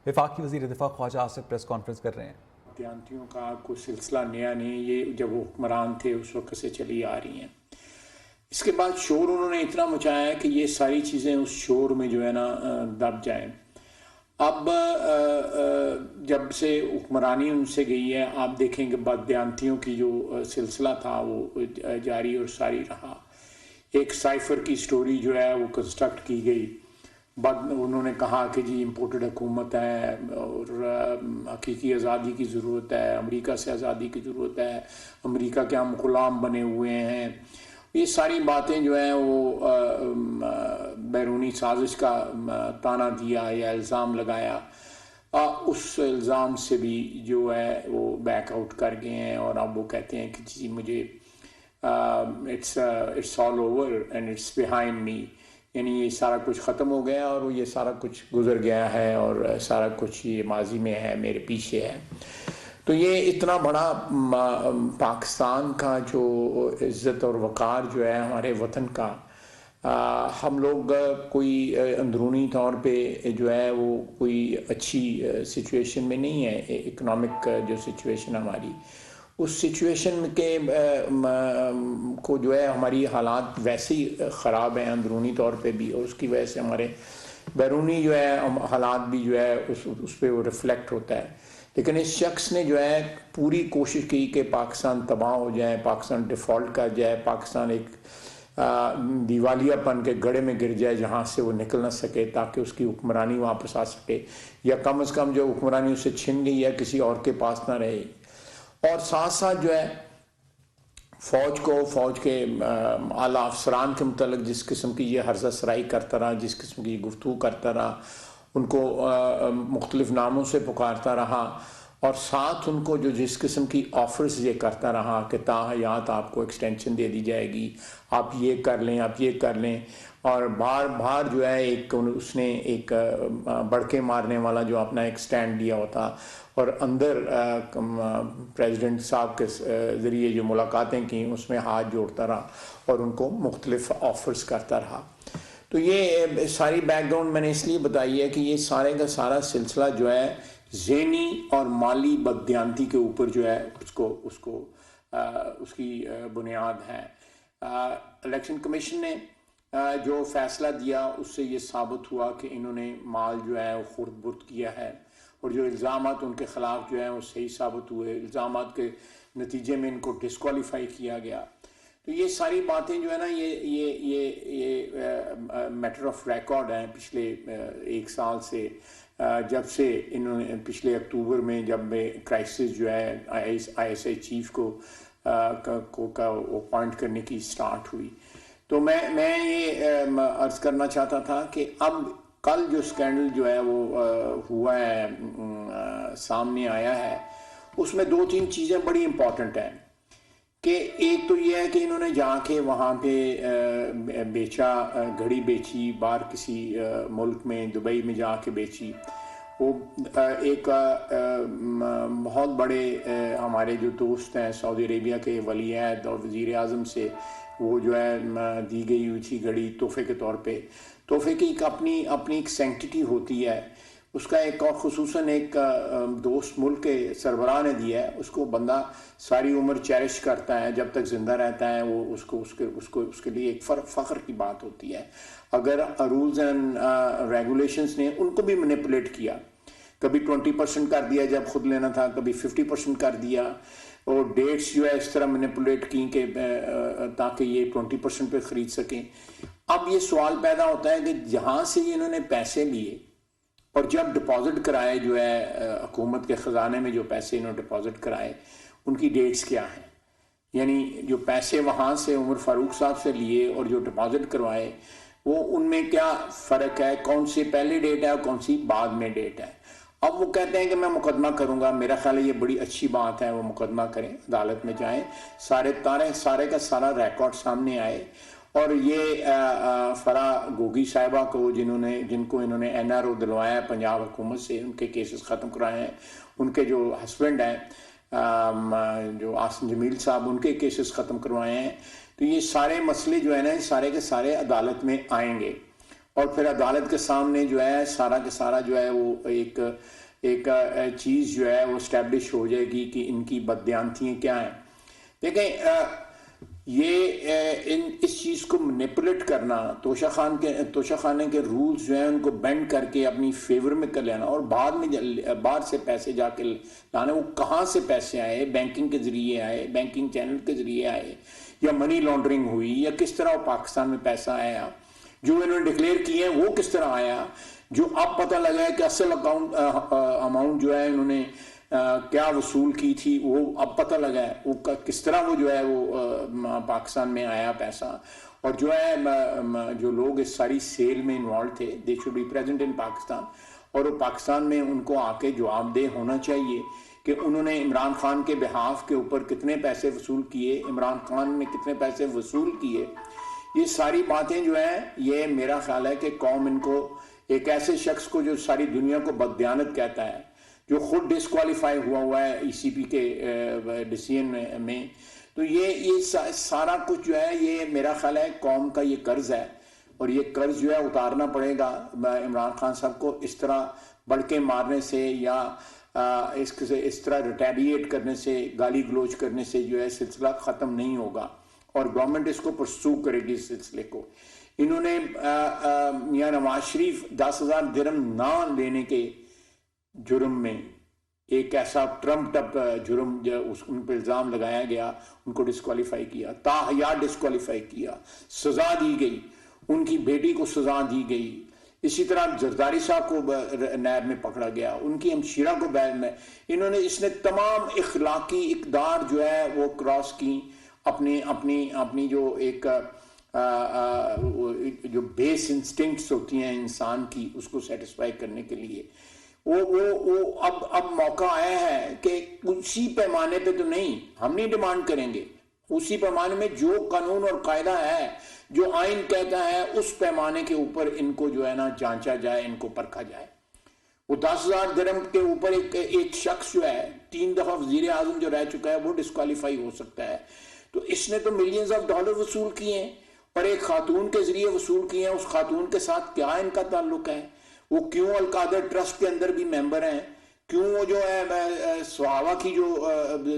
وفاقی وزیر دفاع خواجہ آصف پریس کانفرنس کر رہے ہیں. دیانتیوں کا کوئی سلسلہ نیا نہیں، یہ جب وہ حکمران تھے اس وقت سے چلی آ رہی ہیں. اس کے بعد شور انہوں نے اتنا مچایا کہ یہ ساری چیزیں اس شور میں جو ہے نا دب جائیں. اب جب سے حکمرانی ان سے گئی ہے، آپ دیکھیں کہ بددیانتیوں کی جو سلسلہ تھا وہ جاری اور ساری رہا. ایک سائفر کی سٹوری جو ہے وہ کنسٹرکٹ کی گئی. انہوں نے کہا کہ جی امپورٹڈ حکومت ہے اور حقیقی آزادی کی ضرورت ہے، امریکہ سے آزادی کی ضرورت ہے، امریکہ کے ہم غلام بنے ہوئے ہیں. یہ ساری باتیں جو ہیں وہ بیرونی سازش کا تانا دیا یا الزام لگایا. اس الزام سے بھی جو ہے وہ بیک آؤٹ کر گئے ہیں اور اب وہ کہتے ہیں کہ جی مجھے it's all over and it's behind me, یعنی یہ سارا کچھ ختم ہو گیا اور یہ سارا کچھ گزر گیا ہے اور سارا کچھ یہ ماضی میں ہے، میرے پیچھے ہے. تو یہ اتنا بڑا پاکستان کا جو عزت اور وقار جو ہے ہمارے وطن کا، ہم لوگ کوئی اندرونی طور پہ جو ہے وہ کوئی اچھی سچویشن میں نہیں ہے. اکنامک جو سچویشن ہماری، اس سچویشن کے کو جو ہے ہماری حالات ویسے ہی خراب ہیں اندرونی طور پہ بھی، اور اس کی وجہ سے ہمارے بیرونی جو ہے حالات بھی جو ہے اس پہ وہ ریفلیکٹ ہوتا ہے. لیکن اس شخص نے جو ہے پوری کوشش کی کہ پاکستان تباہ ہو جائے، پاکستان ڈیفالٹ کر جائے، پاکستان ایک دیوالیہ پن کے گڑھے میں گر جائے جہاں سے وہ نکل نہ سکے، تاکہ اس کی حکمرانی واپس آ سکے، یا کم از کم جو حکمرانی اسے چھن گئی ہے کسی اور کے پاس نہ رہے. اور ساتھ ساتھ جو ہے فوج کے اعلیٰ افسران کے متعلق جس قسم کی یہ حرزہ سرائی کرتا رہا، جس قسم کی گفتگو کرتا رہا، ان کو مختلف ناموں سے پکارتا رہا، اور ساتھ ان کو جو جس قسم کی آفرز یہ کرتا رہا کہ تاحیات آپ کو ایکسٹینشن دے دی جائے گی، آپ یہ کر لیں، آپ یہ کر لیں. اور بار جو ہے ایک اس نے ایک بڑکے مارنے والا جو اپنا ایک سٹینڈ لیا ہوتا، اور اندر پریزیڈنٹ صاحب کے ذریعے جو ملاقاتیں کی اس میں ہاتھ جوڑتا رہا اور ان کو مختلف آفرز کرتا رہا. تو یہ ساری بیک گراؤنڈ میں نے اس لیے بتائی ہے کہ یہ سارے کا سارا سلسلہ جو ہے ذہنی اور مالی بددیانتی کے اوپر جو ہے اس کی بنیاد ہے. الیکشن کمیشن نے جو فیصلہ دیا اس سے یہ ثابت ہوا کہ انہوں نے مال جو ہے وہ خرد برد کیا ہے، اور جو الزامات ان کے خلاف جو ہیں وہ صحیح ثابت ہوئے. الزامات کے نتیجے میں ان کو ڈسکوالیفائی کیا گیا. تو یہ ساری باتیں جو ہے نا یہ میٹر آف ریکارڈ ہیں پچھلے ایک سال سے، جب سے انہوں نے پچھلے اکتوبر میں جب کرائسس جو ہے آئی ایس آئی چیف کو اپوائنٹ کرنے کی سٹارٹ ہوئی. تو میں یہ عرض کرنا چاہتا تھا کہ اب کل جو سکینڈل جو ہے وہ ہوا ہے، سامنے آیا ہے، اس میں 2-3 چیزیں بڑی امپورٹنٹ ہیں. کہ ایک تو یہ ہے کہ انہوں نے جا کے وہاں پہ بیچا، گھڑی بیچی باہر کسی ملک میں، دبئی میں جا کے بیچی. وہ ایک بہت بڑے ہمارے جو دوست ہیں سعودی عربیہ کے ولی عہد اور وزیر اعظم سے وہ جو ہے دی گئی ہوئی تھی گھڑی تحفے کے طور پہ. تحفے کی اپنی ایک سینکٹیٹی ہوتی ہے اس کا، ایک اور خصوصاً ایک دوست ملک کے سربراہ نے دیا ہے، اس کو بندہ ساری عمر چیرش کرتا ہے جب تک زندہ رہتا ہے، وہ اس کے لیے ایک فخر کی بات ہوتی ہے. اگر رولز اینڈ ریگولیشنز نے ان کو بھی مینیپولیٹ کیا، کبھی 20% کر دیا جب خود لینا تھا، کبھی 50% کر دیا، اور ڈیٹس جو ہے اس طرح مینیپولیٹ کی کہ تاکہ یہ 20% پہ خرید سکیں. اب یہ سوال پیدا ہوتا ہے کہ جہاں سے انہوں نے پیسے لیے اور جب ڈپازٹ کرائے جو ہے حکومت کے خزانے میں، جو پیسے انہوں نے ڈپازٹ کرائے ان کی ڈیٹس کیا ہیں؟ یعنی جو پیسے وہاں سے عمر فاروق صاحب سے لیے اور جو ڈپازٹ کروائے وہ ان میں کیا فرق ہے؟ کون سی پہلی ڈیٹ ہے اور کون سی بعد میں ڈیٹ ہے؟ اب وہ کہتے ہیں کہ میں مقدمہ کروں گا. میرا خیال ہے یہ بڑی اچھی بات ہے، وہ مقدمہ کریں، عدالت میں جائیں، سارے کا سارا ریکارڈ سامنے آئے. اور یہ فرا گوگی صاحبہ کو جن کو انہوں نے این آر او دلوایا ہے پنجاب حکومت سے، ان کے کیسز ختم کرائے ہیں. ان کے جو ہسبینڈ ہیں جو آصم جمیل صاحب، ان کے کیسز ختم کروائے ہیں. تو یہ سارے مسئلے جو ہے نا، یہ سارے کے سارے عدالت میں آئیں گے. اور پھر عدالت کے سامنے جو ہے سارا کے سارا جو ہے وہ ایک چیز جو ہے وہ اسٹیبلش ہو جائے گی کہ ان کی بددیانتیاں کیا ہیں. دیکھیں یہ اس چیز کو مینیپولیٹ کرنا، توشہ خانے کے رولز جو ہیں ان کو بینڈ کر کے اپنی فیور میں کر لینا، اور بعد میں باہر سے پیسے جا کے لانے. وہ کہاں سے پیسے آئے؟ بینکنگ کے ذریعے آئے، بینکنگ چینل کے ذریعے آئے، یا منی لانڈرنگ ہوئی، یا کس طرح پاکستان میں پیسہ آیا؟ جو انہوں نے ڈکلیئر کیے ہیں وہ کس طرح آیا؟ جو اب پتہ لگا ہے کہ اصل اماؤنٹ جو ہے انہوں نے کیا وصول کی تھی، وہ اب پتہ لگا ہے وہ کس طرح وہ جو ہے وہ پاکستان میں آیا پیسہ. اور جو ہے جو لوگ اس ساری سیل میں انوالو تھے they should be present in Pakistan, اور وہ پاکستان میں ان کو آ کے جواب دہ ہونا چاہیے کہ انہوں نے عمران خان کے بہاف کے اوپر کتنے پیسے وصول کیے، عمران خان نے کتنے پیسے وصول کیے. یہ ساری باتیں جو ہیں یہ میرا خیال ہے کہ قوم ان کو، ایک ایسے شخص کو جو ساری دنیا کو بددیانت کہتا ہے، جو خود ڈسکوالیفائی ہوا ہے ای سی پی کے ڈیسیژن میں، تو یہ سارا کچھ جو ہے یہ میرا خیال ہے قوم کا یہ قرض ہے، اور یہ قرض جو ہے اتارنا پڑے گا عمران خان صاحب کو. اس طرح بڑھ کے مارنے سے یا اس طرح ریٹیلیٹ کرنے سے، گالی گلوچ کرنے سے جو ہے سلسلہ ختم نہیں ہوگا، اور گورنمنٹ اس کو پرسو کرے گی اس سلسلے کو. انہوں نے میاں نواز شریف 10,000 درہم نہ لینے کے جرم میں، ایک ایسا ٹرمپڈ اپ جرم جو ان پہ الزام لگایا گیا، ان کو ڈسکوالیفائی کیا، تاحیات ڈسکوالیفائی کیا، سزا دی گئی، ان کی بیٹی کو سزا دی گئی. اسی طرح زرداری صاحب کو نیب میں پکڑا گیا، ان کی ہمشیرہ کو بیل میں اس نے تمام اخلاقی اقدار جو ہے وہ کراس کی، اپنی جو ایک جو بیس انسٹنکٹس ہوتی ہیں انسان کی، اس کو سیٹسفائی کرنے کے لیے. وہ اب موقع آیا ہے کہ اسی پیمانے پہ تو نہیں، ہم نہیں ڈیمانڈ کریں گے، اسی پیمانے میں جو قانون اور قاعدہ ہے، جو آئین کہتا ہے، اس پیمانے کے اوپر ان کو جو ہے نا جانچا جائے، ان کو پرکھا جائے. وہ 10,000 درہم کے اوپر ایک شخص جو ہے 3 دفعہ وزیر اعظم جو رہ چکا ہے وہ ڈسکوالیفائی ہو سکتا ہے. تو اس نے تو ملینز آف ڈالر وصول کیے ہیں، اور ایک خاتون کے ذریعے وصول کیے ہیں. اس خاتون کے ساتھ کیا ان کا تعلق ہے؟ وہ کیوں القادر ٹرسٹ کے اندر بھی ممبر ہیں؟ کیوں وہ جو ہے سہاوا کی جو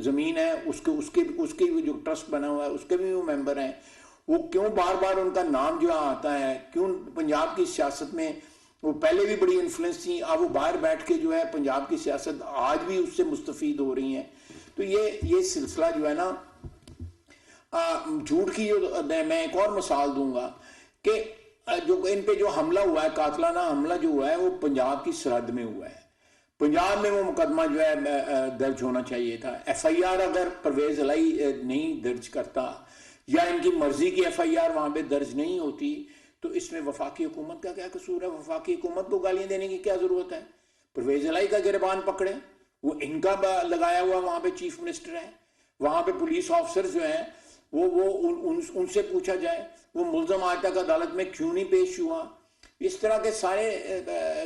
زمین ہے اس کے جو ٹرسٹ بنا ہوا ہے اس کے بھی وہ ممبر ہیں؟ وہ کیوں بار بار ان کا نام جو آتا ہے؟ کیوں پنجاب کی سیاست میں وہ پہلے بھی بڑی انفلوئنس تھی، اب وہ باہر بیٹھ کے جو ہے پنجاب کی سیاست آج بھی اس سے مستفید ہو رہی ہیں. تو یہ سلسلہ جو ہے نا جھوٹ کی، جو میں ایک اور مثال دوں گا کہ جو ان پہ جو حملہ ہوا ہے، قاتلانہ حملہ جو ہوا ہے، وہ پنجاب کی سرحد میں ہوا ہے. پنجاب میں وہ مقدمہ جو ہے درج ہونا چاہیے تھا. ایف آئی آر اگر پرویز الہی نہیں درج کرتا، یا ان کی مرضی کی ایف آئی آر وہاں پہ درج نہیں ہوتی، تو اس میں وفاقی حکومت کا کیا قصور ہے؟ وفاقی حکومت کو گالیاں دینے کی کیا ضرورت ہے؟ پرویز الہی کا گربان پکڑے، وہ ان کا لگایا ہوا وہاں پہ چیف منسٹر ہے. وہاں پہ پولیس آفسر جو ہیں وہ ان سے پوچھا جائے وہ ملزم آج تک عدالت میں کیوں نہیں پیش ہوا. اس طرح کے سارے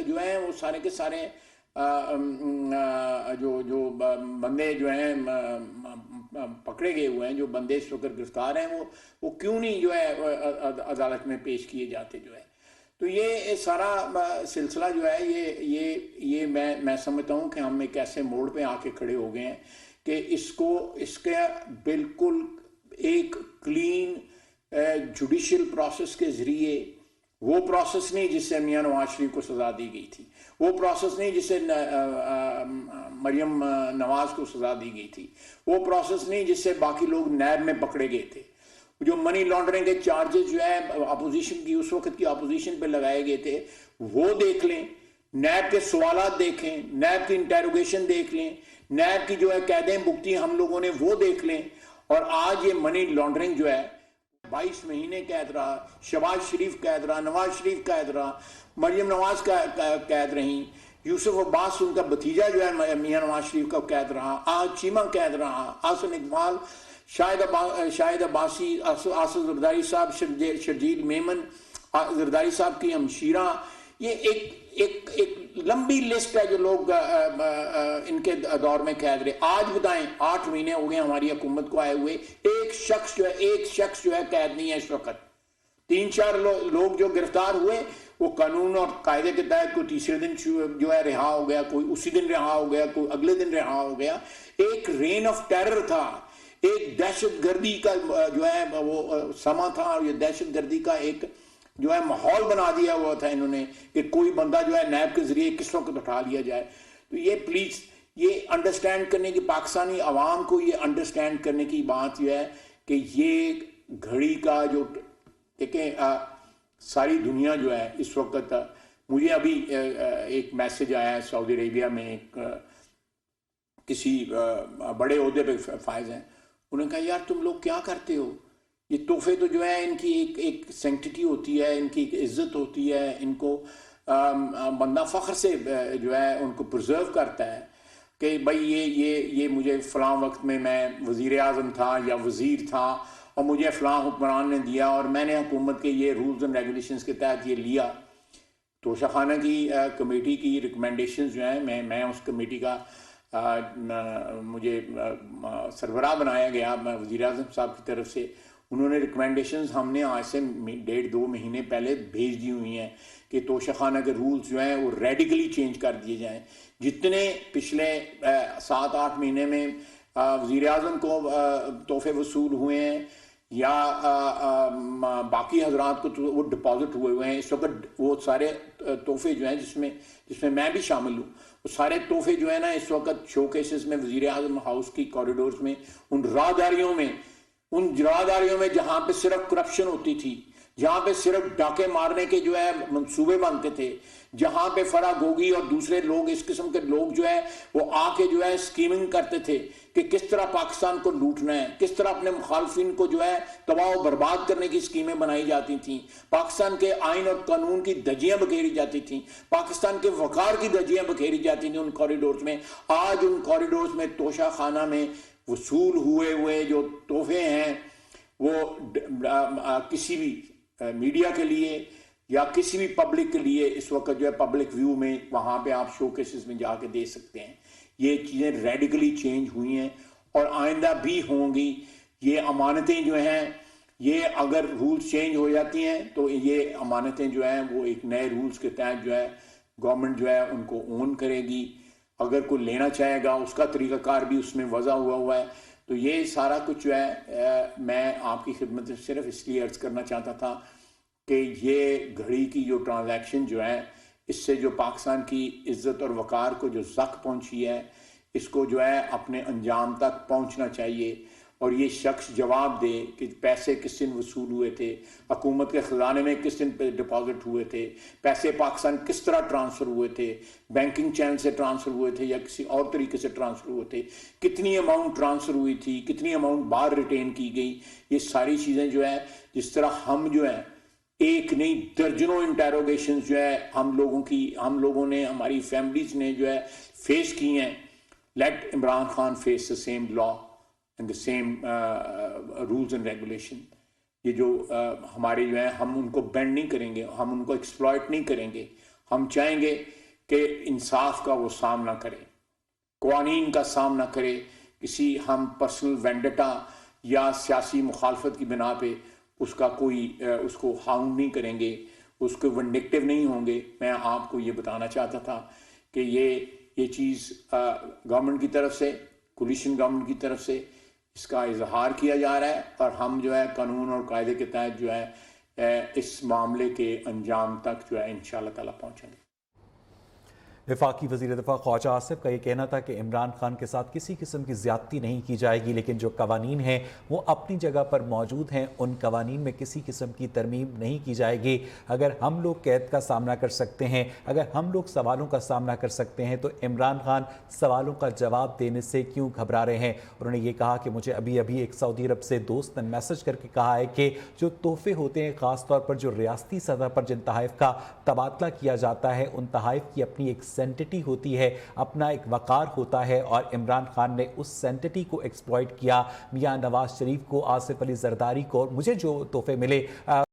جو ہیں وہ سارے کے سارے جو بندے جو ہیں پکڑے گئے ہوئے ہیں، جو بندے اس وقت گرفتار ہیں، وہ کیوں نہیں جو ہے عدالت میں پیش کیے جاتے جو ہے. تو یہ سارا سلسلہ جو ہے یہ میں سمجھتا ہوں کہ ہم ایک ایسے موڑ پہ آ کے کھڑے ہو گئے ہیں کہ اس کے بالکل ایک کلین جوڈیشل پروسیس کے ذریعے، وہ پروسیس نہیں جس سے میاں نواز شریف کو سزا دی گئی تھی، وہ پروسیس نہیں جس سے مریم نواز کو سزا دی گئی تھی، وہ پروسیس نہیں جس سے باقی لوگ نیب میں پکڑے گئے تھے. جو منی لانڈرنگ کے چارجز جو ہے اپوزیشن کی، اس وقت کی اپوزیشن پہ لگائے گئے تھے، وہ دیکھ لیں. نیب کے سوالات دیکھیں، نیب کی انٹیروگیشن دیکھ لیں، نیب کی جو ہے قیدیں بھگتی ہم لوگوں نے وہ دیکھ لیں. اور آج یہ منی لانڈرنگ جو ہے 22 مہینے قید رہا، شہباز شریف قید رہا، نواز شریف قید رہا، مریم نواز قید رہیں، یوسف عباس ان کا بھتیجا جو ہے میاں نواز شریف کا قید رہا، آج چیمہ قید رہا، آسن اقبال، شاہد عباسی، آصف زرداری صاحب، شرجیل میمن زرداری صاحب کی ہمشیرہ. یہ ایک لمبی لسٹ ہے جو لوگ ان کے دور میں قید رہے. آج بتائیں 8 مہینے ہو گئے ہماری حکومت کو آئے ہوئے، ایک شخص جو ہے قید نہیں ہے اس وقت. 3-4 لوگ جو گرفتار ہوئے وہ قانون اور قاعدے کے تحت کوئی تیسرے دن جو ہے رہا ہو گیا, کوئی اسی دن رہا ہو گیا, کوئی اگلے دن رہا ہو گیا. ایک رین آف ٹیرر تھا, ایک دہشت گردی کا جو ہے وہ سما تھا, اور یہ دہشت گردی کا ایک جو ہے ماحول بنا دیا ہوا تھا انہوں نے کہ کوئی بندہ جو ہے نیب کے ذریعے کس وقت اٹھا لیا جائے. تو یہ پلیز یہ انڈرسٹینڈ کرنے کی, پاکستانی عوام کو یہ انڈرسٹینڈ کرنے کی بات یہ ہے کہ یہ گھڑی کا جو دیکھیں ساری دنیا جو ہے اس وقت, مجھے ابھی ایک میسج آیا ہے سعودی عربیہ میں, ایک کسی بڑے عہدے پہ فائز ہیں, انہوں نے کہا یار تم لوگ کیا کرتے ہو, یہ تحفے تو جو ہے ان کی ایک سینکٹیٹی ہوتی ہے, ان کی ایک عزت ہوتی ہے, ان کو بندہ فخر سے جو ہے ان کو پرزرو کرتا ہے کہ بھائی یہ مجھے فلاں وقت میں وزیر اعظم تھا یا وزیر تھا اور مجھے فلاں حکمران نے دیا اور میں نے حکومت کے یہ رولز اینڈ ریگولیشنز کے تحت یہ لیا. توشہ خانہ کی کمیٹی کی ریکمنڈیشنز جو ہیں, میں اس کمیٹی کا مجھے سربراہ بنایا گیا وزیر اعظم صاحب کی طرف سے. انہوں نے ریکمنڈیشنز ہم نے آج سے 1.5-2 مہینے پہلے بھیج دی ہوئی ہیں کہ توشہ خانہ کے رولز جو ہیں وہ ریڈیکلی چینج کر دیے جائیں. جتنے پچھلے 7-8 مہینے میں وزیر اعظم کو تحفے وصول ہوئے ہیں یا باقی حضرات کو وہ ڈپازٹ ہوئے ہیں, اس وقت وہ سارے تحفے جو ہیں جس میں میں بھی شامل ہوں, وہ سارے تحفے جو ہیں نا اس وقت شو کیسز میں وزیر اعظم ہاؤس کی کوریڈورز میں, ان راہداریوں میں جہاں پہ صرف کرپشن ہوتی تھی, جہاں پہ صرف ڈاکے مارنے کے جو ہے منصوبے بنتے تھے, جہاں پہ فرا گوگی اور دوسرے لوگ اس قسم کے لوگ جو ہے وہ آ کے جو ہے اسکیمنگ کرتے تھے کہ کس طرح پاکستان کو لوٹنا ہے, کس طرح اپنے مخالفین کو جو ہے تباہ و برباد کرنے کی اسکیمیں بنائی جاتی تھیں, پاکستان کے آئین اور قانون کی دھجیاں بکھیری جاتی تھیں, پاکستان کے وقار کی دھجیاں بکھیری جاتی تھیں ان کوریڈورز میں. آج ان کوریڈورز میں توشہ خانہ میں وصول ہوئے جو تحفے ہیں وہ کسی بھی میڈیا کے لیے یا کسی بھی پبلک کے لیے اس وقت جو ہے پبلک ویو میں وہاں پہ آپ شو کیسز میں جا کے دیکھ سکتے ہیں. یہ چیزیں ریڈیکلی چینج ہوئی ہیں اور آئندہ بھی ہوں گی. یہ امانتیں جو ہیں یہ اگر رولز چینج ہو جاتی ہیں تو یہ امانتیں جو ہیں وہ ایک نئے رولز کے تحت جو ہے گورنمنٹ جو ہے ان کو اون کرے گی. اگر کوئی لینا چاہے گا اس کا طریقہ کار بھی اس میں وضع ہوا ہے. تو یہ سارا کچھ جو ہے میں آپ کی خدمت میں صرف اس لیے عرض کرنا چاہتا تھا کہ یہ گھڑی کی جو ٹرانزیکشن جو ہے اس سے جو پاکستان کی عزت اور وقار کو جو زخم پہنچی ہے اس کو جو ہے اپنے انجام تک پہنچنا چاہیے, اور یہ شخص جواب دے کہ پیسے کس دن وصول ہوئے تھے, حکومت کے خزانے میں کس دن پہ ڈپازٹ ہوئے تھے, پیسے پاکستان کس طرح ٹرانسفر ہوئے تھے, بینکنگ چینل سے ٹرانسفر ہوئے تھے یا کسی اور طریقے سے ٹرانسفر ہوئے تھے, کتنی اماؤنٹ ٹرانسفر ہوئی تھی, کتنی اماؤنٹ باہر ریٹین کی گئی. یہ ساری چیزیں جو ہے جس طرح ہم جو ہیں ایک نہیں درجنوں انٹیروگیشنز جو ہے ہم لوگوں نے ہماری فیملیز نے جو ہے فیس کی ہیں. Let Imran Khan face the same law and the same rules and regulation. یہ جو ہمارے جو ہیں ہم ان کو بینڈ نہیں کریں گے, ہم ان کو ایکسپلائٹ نہیں کریں گے. ہم چاہیں گے کہ انصاف کا وہ سامنا کرے, قوانین کا سامنا کرے. کسی ہم پرسنل وینڈٹا یا سیاسی مخالفت کی بنا پہ اس کو ہاؤنڈ نہیں کریں گے, اس کو ونڈکٹیو نہیں ہوں گے. میں آپ کو یہ بتانا چاہتا تھا کہ یہ چیز گورنمنٹ کی طرف سے, کولیشن گورنمنٹ کی طرف سے اس کا اظہار کیا جا رہا ہے, اور ہم جو ہے قانون اور قاعدے کے تحت جو ہے اس معاملے کے انجام تک جو ہے انشاءاللہ تعالیٰ پہنچیں گے. وفاقی وزیر دفاع خواجہ آصف کا یہ کہنا تھا کہ عمران خان کے ساتھ کسی قسم کی زیادتی نہیں کی جائے گی, لیکن جو قوانین ہیں وہ اپنی جگہ پر موجود ہیں, ان قوانین میں کسی قسم کی ترمیم نہیں کی جائے گی. اگر ہم لوگ قید کا سامنا کر سکتے ہیں, اگر ہم لوگ سوالوں کا سامنا کر سکتے ہیں, تو عمران خان سوالوں کا جواب دینے سے کیوں گھبرا رہے ہیں. انہوں نے یہ کہا کہ مجھے ابھی ایک سعودی عرب سے دوست نے میسج کر کے کہا ہے کہ جو تحفے ہوتے ہیں, خاص طور پر جو ریاستی سطح پر جن تحائف کا تبادلہ کیا جاتا ہے, ان تحائف کی اپنی ایک سینٹٹی ہوتی ہے, اپنا ایک وقار ہوتا ہے, اور عمران خان نے اس سینٹٹی کو ایکسپلائٹ کیا. میاں نواز شریف کو, آصف علی زرداری کو, مجھے جو تحفے ملے